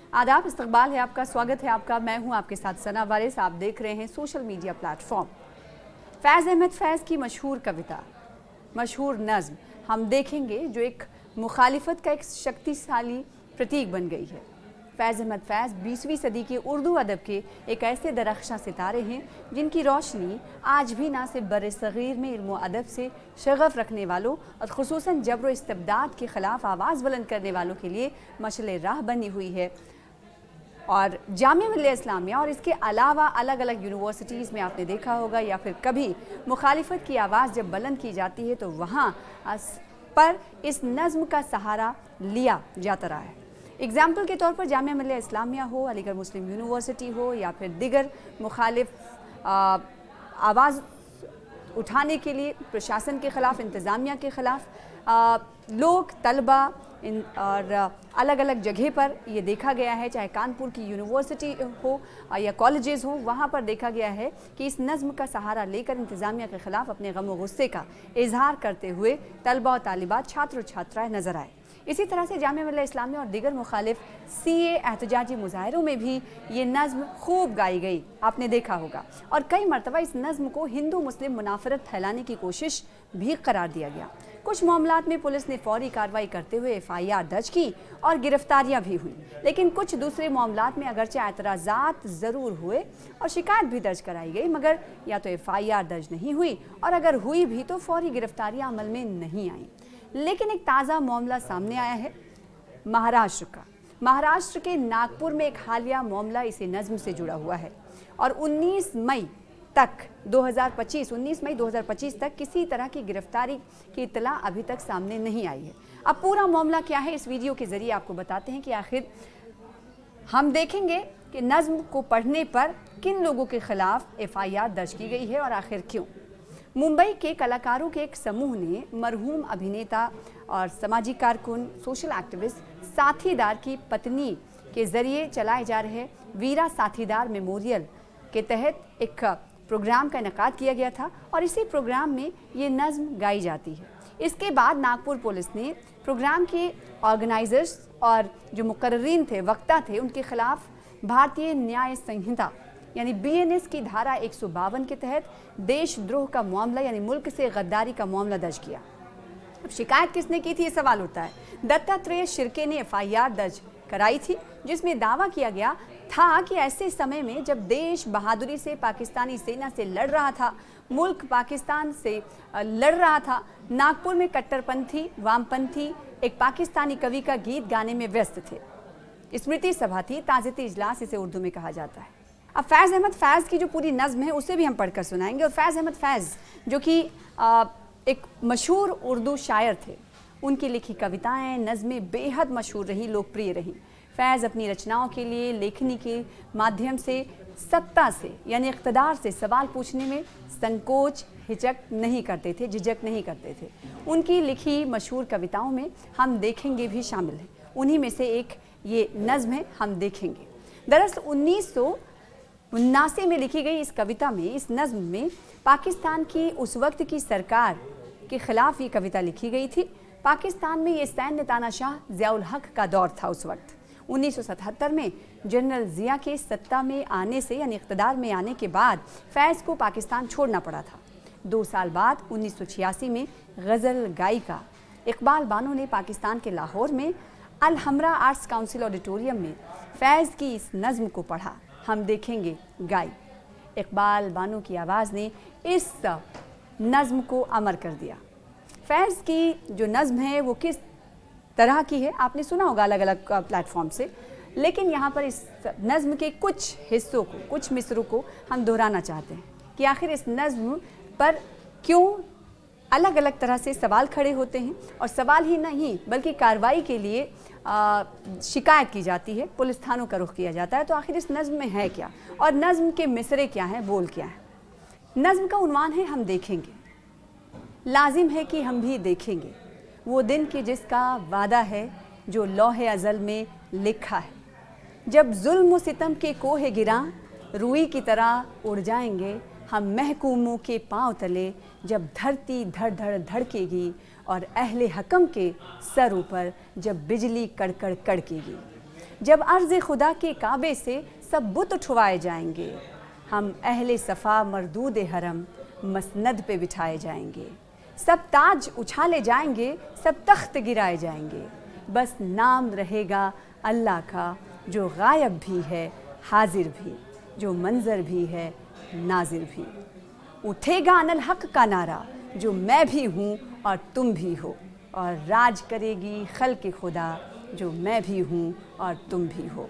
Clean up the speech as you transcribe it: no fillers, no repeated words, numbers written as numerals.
आदाब, इस्तकबाल है आपका, स्वागत है आपका। मैं हूं आपके साथ सना वारिस। आप देख रहे हैं सोशल मीडिया प्लेटफॉर्म। फैज़ अहमद फैज़ की मशहूर कविता, मशहूर नज़्म हम देखेंगे जो एक मुखालिफत का एक शक्तिशाली प्रतीक बन गई है। फैज़ अहमद फैज़ 20वीं सदी के उर्दू अदब के एक ऐसे दरख्शां सितारे हैं जिनकी रोशनी आज भी ना सिर्फ बरसग़ीर में इल्म व अदब से शगफ़ रखने वालों और ख़ुसूसन जबर व इस्तिबदाद के ख़िलाफ़ आवाज़ बुलंद करने वालों के लिए मशअल राह बनी हुई है। और जामिया मिल्लिया इस्लामिया और इसके अलावा अलग अलग यूनिवर्सिटीज़ में आपने देखा होगा या फिर कभी मुखालिफत की आवाज़ जब बुलंद की जाती है तो वहाँ पर इस नज़्म का सहारा लिया जाता रहा है। एग्ज़ाम्पल के तौर पर जामिया मिल्लिया इस्लामिया हो, अलीगढ़ मुस्लिम यूनिवर्सिटी हो या फिर दिगर मुखालिफ आवाज़ उठाने के लिए प्रशासन के ख़िलाफ़, इंतज़ामिया के ख़िलाफ़ लोग, तलबा और अलग अलग जगह पर ये देखा गया है, चाहे कानपुर की यूनिवर्सिटी हो या कॉलेजेस हो, वहाँ पर देखा गया है कि इस नज़्म का सहारा लेकर इंतज़ामिया के ख़िलाफ़ अपने गम व गुस्से का इजहार करते हुए तलबा और तालिबात, छात्र और छात्राएँ नज़र आए। इसी तरह से जामिया मिल्लिया इस्लामिया और दीगर मुखालिफ सीए एहतजाजी मुजाहिरों में भी ये नज़्म खूब गाई गई, आपने देखा होगा। और कई मरतबा इस नज़्म को हिंदू मुस्लिम मुनाफरत फैलाने की कोशिश भी करार दिया गया। कुछ मामलात में पुलिस ने फौरी कार्रवाई करते हुए FIR दर्ज की और गिरफ्तारियां भी हुई, लेकिन कुछ दूसरे मामलात में अगरचे एतराज़ात ज़रूर हुए और शिकायत भी दर्ज कराई गई, मगर या तो FIR दर्ज नहीं हुई और अगर हुई भी तो फौरी गिरफ्तारियां अमल में नहीं आईं। लेकिन एक ताज़ा मामला सामने आया है महाराष्ट्र का। महाराष्ट्र के नागपुर में एक हालिया मामला इसी नज़्म से जुड़ा हुआ है और 19 मई 2025 तक किसी तरह की गिरफ्तारी की इत्तला अभी तक सामने नहीं आई है। अब पूरा मामला क्या है, इस वीडियो के ज़रिए आपको बताते हैं कि आखिर हम देखेंगे कि नज़्म को पढ़ने पर किन लोगों के ख़िलाफ़ FIR दर्ज की गई है और आखिर क्यों। मुंबई के कलाकारों के एक समूह ने मरहूम अभिनेता और समाजी कारकुन, सोशल एक्टिविस्ट साथीदार की पत्नी के ज़रिए चलाए जा रहे वीरा साथीदार मेमोरियल के तहत एक प्रोग्राम का इनेकाद किया गया था और इसी प्रोग्राम में ये नज़्म गाई जाती है। इसके बाद नागपुर पुलिस ने प्रोग्राम के ऑर्गेनाइजर्स और जो मुकर्रीन थे, वक्ता थे, उनके खिलाफ भारतीय न्याय संहिता यानी BNS की धारा 152 के तहत देशद्रोह का मामला यानी मुल्क से गद्दारी का मामला दर्ज किया। अब शिकायत किसने की थी, ये सवाल उठता है। दत्तात्रेय शिर्के ने FIR दर्ज कराई थी जिसमें दावा किया गया था कि ऐसे समय में जब देश बहादुरी से पाकिस्तानी सेना से लड़ रहा था, मुल्क पाकिस्तान से लड़ रहा था, नागपुर में कट्टरपंथी वामपंथी एक पाकिस्तानी कवि का गीत गाने में व्यस्त थे। स्मृति सभा थी, ताज़ियती इजलास इसे उर्दू में कहा जाता है। अब फैज़ अहमद फैज़ की जो पूरी नज़्म है उसे भी हम पढ़कर सुनाएंगे। और फैज़ अहमद फैज़ जो कि एक मशहूर उर्दू शायर थे, उनकी लिखी कविताएं, नज़में बेहद मशहूर रही, लोकप्रिय रहीं। फैज़ अपनी रचनाओं के लिए लेखनी के माध्यम से सत्ता से यानी इक़्तिदार से सवाल पूछने में संकोच, हिचक नहीं करते थे, झिझक नहीं करते थे। उनकी लिखी मशहूर कविताओं में हम देखेंगे भी शामिल हैं। उन्हीं में से एक ये नज़्म है, हम देखेंगे। दरअसल 1979 में लिखी गई इस कविता में, इस नज़्म में पाकिस्तान की उस वक्त की सरकार के ख़िलाफ़ ये कविता लिखी गई थी। पाकिस्तान में ये सैन्य तानाशाह ज़ियाउल हक का दौर था उस वक्त। 1977 में जनरल ज़िया के सत्ता में आने से यानी इक़्तिदार में आने के बाद फैज़ को पाकिस्तान छोड़ना पड़ा था। 2 साल बाद 1986 में गज़ल गायिका इकबाल बानो ने पाकिस्तान के लाहौर में अल हमरा आर्ट्स काउंसिल ऑडिटोरियम में फैज़ की इस नज़्म को पढ़ा, हम देखेंगे गाई। इकबाल बानो की आवाज़ ने इस नज़्म को अमर कर दिया। फैज़ की जो नज़्म है वो किस तरह की है आपने सुना होगा अलग अलग प्लेटफॉर्म से, लेकिन यहाँ पर इस नज़्म के कुछ हिस्सों को, कुछ मिसरों को हम दोहराना चाहते हैं कि आखिर इस नज़्म पर क्यों अलग अलग तरह से सवाल खड़े होते हैं और सवाल ही नहीं बल्कि कार्रवाई के लिए शिकायत की जाती है, पुलिस थानों का रुख किया जाता है। तो आखिर इस नज़्म में है क्या और नज़्म के मिसरे क्या हैं, बोल क्या है। नज़्म का उन्वान है हम देखेंगे। लाजिम है कि हम भी देखेंगे वो दिन कि जिसका वादा है जो लौहे अज़ल में लिखा है। जब जुल्म व सितम के कोहे गिरा रूई की तरह उड़ जाएंगे हम महकूमों के पांव तले, जब धरती धड़ धड़ धड़केगी और अहले हकम के सर ऊपर जब बिजली कड़कड़ कड़केगी। جب عرض خدا کے کعبے سے سب بت اٹھوائے جائیں گے، ہم اہل صفا مردود حرم مسند پہ بٹھائے جائیں گے، سب تاج اچھالے جائیں گے، سب تخت گرائے جائیں گے، بس نام رہے گا اللہ کا جو غائب بھی ہے حاضر بھی، جو منظر بھی ہے ناظر بھی۔ اٹھے گا ان الحق کا نعرہ جو میں بھی ہوں اور تم بھی ہو، اور راج کرے گی خلق خدا جو میں بھی ہوں اور تم بھی ہو۔